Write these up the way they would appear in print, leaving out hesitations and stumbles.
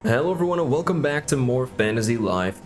Hello everyone and welcome back to more Fantasy Life.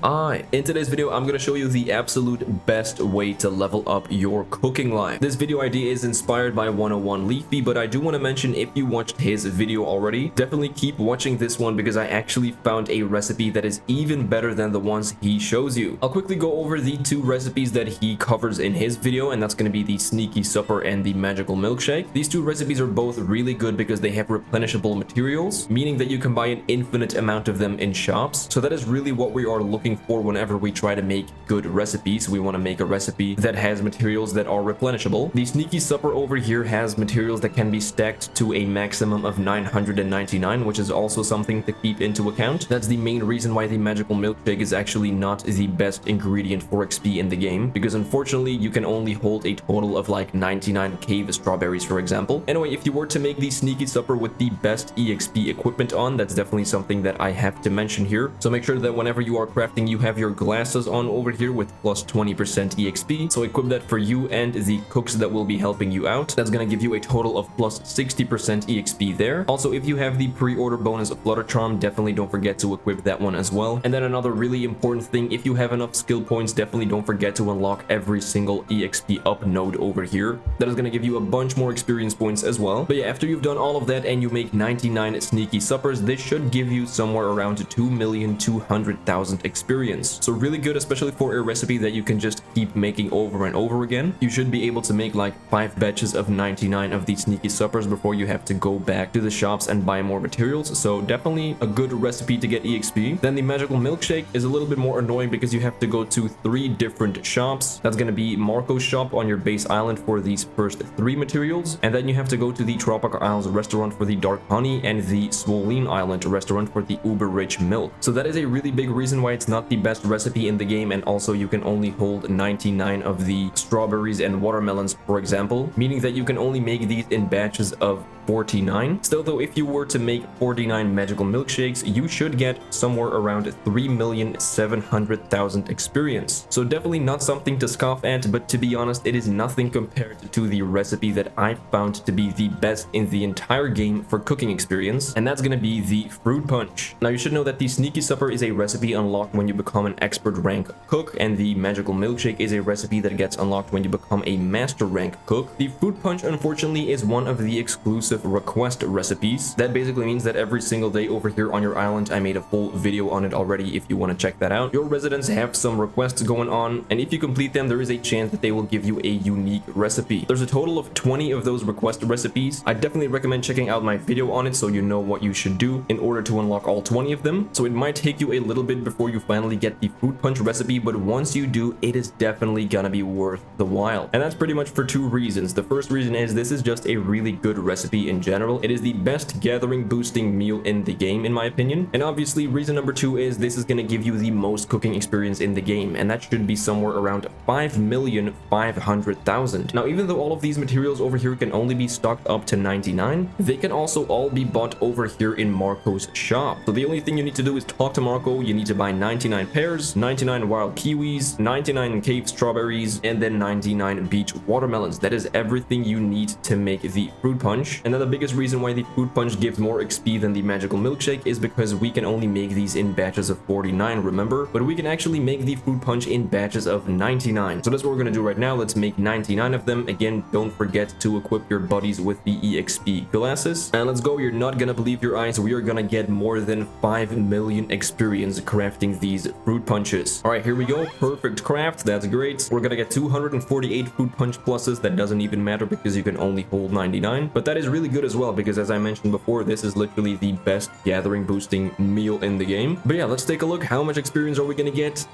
In today's video, I'm going to show you the absolute best way to level up your cooking life. This video idea is inspired by 101 Leafy, but I do want to mention if you watched his video already, definitely keep watching this one because I actually found a recipe that is even better than the ones he shows you. I'll quickly go over the two recipes that he covers in his video, and that's going to be the Sneaky Supper and the Magical Milkshake. These two recipes are both really good because they have replenishable materials, meaning that you can buy an infinite amount of them in shops. So that is really what we are looking for whenever we try to make good recipes. We want to make a recipe that has materials that are replenishable. The Sneaky Supper over here has materials that can be stacked to a maximum of 999, which is also something to keep into account. That's the main reason why the Magical Milkshake is actually not the best ingredient for XP in the game, because unfortunately you can only hold a total of like 99 cave strawberries, for example. Anyway, if you were to make the Sneaky Supper with the best EXP equipment on, that's definitely something that I have to mention here. So make sure that whenever you are crafting, you have your glasses on over here with plus 20% EXP. So equip that for you and the cooks that will be helping you out. That's going to give you a total of plus 60% EXP there. Also, if you have the pre-order bonus of Flutter Charm, definitely don't forget to equip that one as well. And then another really important thing, if you have enough skill points, definitely don't forget to unlock every single EXP up node over here. That is going to give you a bunch more experience points as well. But yeah, after you've done all of that and you make 99 Sneaky Suppers, this should give you somewhere around 2,200,000 experience. So really good, especially for a recipe that you can just keep making over and over again. You should be able to make like 5 batches of 99 of these Sneaky Suppers before you have to go back to the shops and buy more materials. So definitely a good recipe to get EXP. Then the Magical Milkshake is a little bit more annoying because you have to go to 3 different shops. That's going to be Marco's shop on your base island for these first 3 materials, and then you have to go to the Tropical Isles restaurant for the Dark Honey and the Swollen Island restaurant for the Uber Rich Milk. So that is a really big reason why it's not the best recipe in the game, and also you can only hold 99 of the strawberries and watermelons, for example, meaning that you can only make these in batches of 49. Still though, if you were to make 49 Magical Milkshakes, you should get somewhere around 3,700,000 experience. So definitely not something to scoff at, but to be honest, it is nothing compared to the recipe that I found to be the best in the entire game for cooking experience, and that's going to be the Fruit Punch. Now you should know that the Sneaky Supper is a recipe unlocked when you become an expert rank cook, and the Magical Milkshake is a recipe that gets unlocked when you become a master rank cook. The Fruit Punch, unfortunately, is one of the exclusive request recipes. That basically means that every single day over here on your island, I made a full video on it already if you want to check that out. Your residents have some requests going on, and if you complete them, there is a chance that they will give you a unique recipe. There's a total of 20 of those request recipes. I definitely recommend checking out my video on it so you know what you should do in order to unlock all 20 of them. So it might take you a little bit before you finally get the Fruit Punch recipe, but once you do, it is definitely gonna be worth the while. And that's pretty much for 2 reasons. The first reason is this is just a really good recipe in general. It is the best gathering boosting meal in the game, in my opinion. And obviously, reason number 2 is this is gonna give you the most cooking experience in the game, and that should be somewhere around 5,500,000. Now, even though all of these materials over here can only be stocked up to 99, they can also all be bought over here in Marco's shop. So the only thing you need to do is talk to Marco. You need to buy 99 pears, 99 wild kiwis, 99 cave strawberries, and then 99 beach watermelons. That is everything you need to make the Fruit Punch. And then the biggest reason why the Fruit Punch gives more XP than the Magical Milkshake is because we can only make these in batches of 49, remember? But we can actually make the Fruit Punch in batches of 99. So that's what we're going to do right now. Let's make 99 of them. Again, don't forget to equip your buddies with the EXP glasses. And let's go. You're not going to believe your eyes. We are going to get more than 5 million experience crafting these Fruit Punches. All right, here we go. Perfect craft. That's great. We're going to get 248 Fruit Punch pluses. That doesn't even matter because you can only hold 99. But that is really good as well because, as I mentioned before, this is literally the best gathering boosting meal in the game. But yeah, let's take a look. How much experience are we going to get?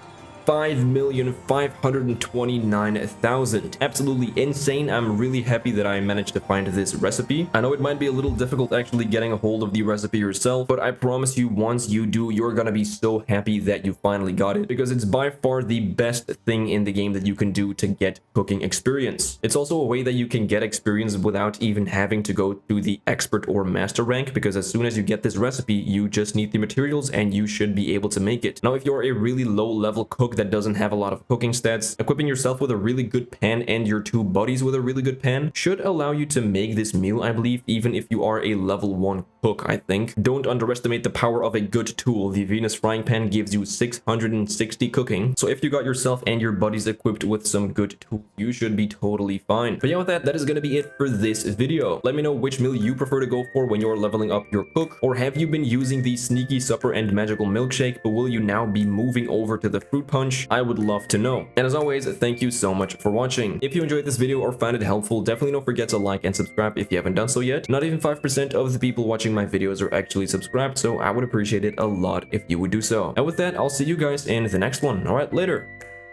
5,529,000. Absolutely insane. I'm really happy that I managed to find this recipe. I know it might be a little difficult actually getting a hold of the recipe yourself, but I promise you, once you do, you're gonna be so happy that you finally got it, because it's by far the best thing in the game that you can do to get cooking experience. It's also a way that you can get experience without even having to go to the expert or master rank, because as soon as you get this recipe, you just need the materials and you should be able to make it. Now, if you're a really low level cook cook that doesn't have a lot of cooking stats, equipping yourself with a really good pan and your 2 buddies with a really good pan should allow you to make this meal, I believe, even if you are a level 1 cook, I think. Don't underestimate the power of a good tool. The Venus frying pan gives you 660 cooking, so if you got yourself and your buddies equipped with some good tools, you should be totally fine. But yeah, with that is gonna be it for this video. Let me know which meal you prefer to go for when you're leveling up your cook, or have you been using the sneaky supper and magical milkshake, but will you now be moving over to the fruit punch? I would love to know. And as always, thank you so much for watching. If you enjoyed this video or found it helpful, definitely don't forget to like and subscribe if you haven't done so yet. Not even 5% of the people watching my videos are actually subscribed, so I would appreciate it a lot if you would do so. And with that, I'll see you guys in the next one. Alright, later.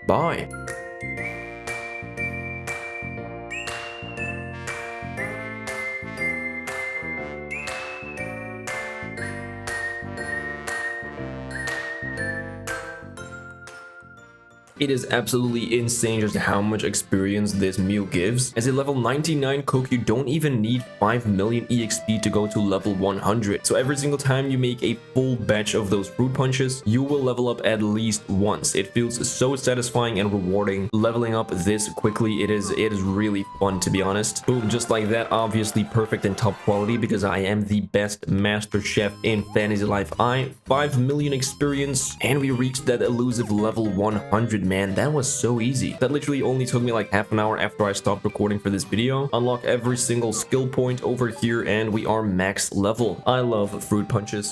Bye. It is absolutely insane just how much experience this meal gives. As a level 99 cook, you don't even need 5 million EXP to go to level 100. So every single time you make a full batch of those fruit punches, you will level up at least once. It feels so satisfying and rewarding leveling up this quickly. It is really fun, to be honest. Boom, just like that. Obviously perfect and top quality because I am the best master chef in Fantasy Life I. 5 million experience, and we reached that elusive level 100. Man, that was so easy. That literally only took me like half an hour after I stopped recording for this video. Unlock every single skill point over here and we are max level. I love fruit punches.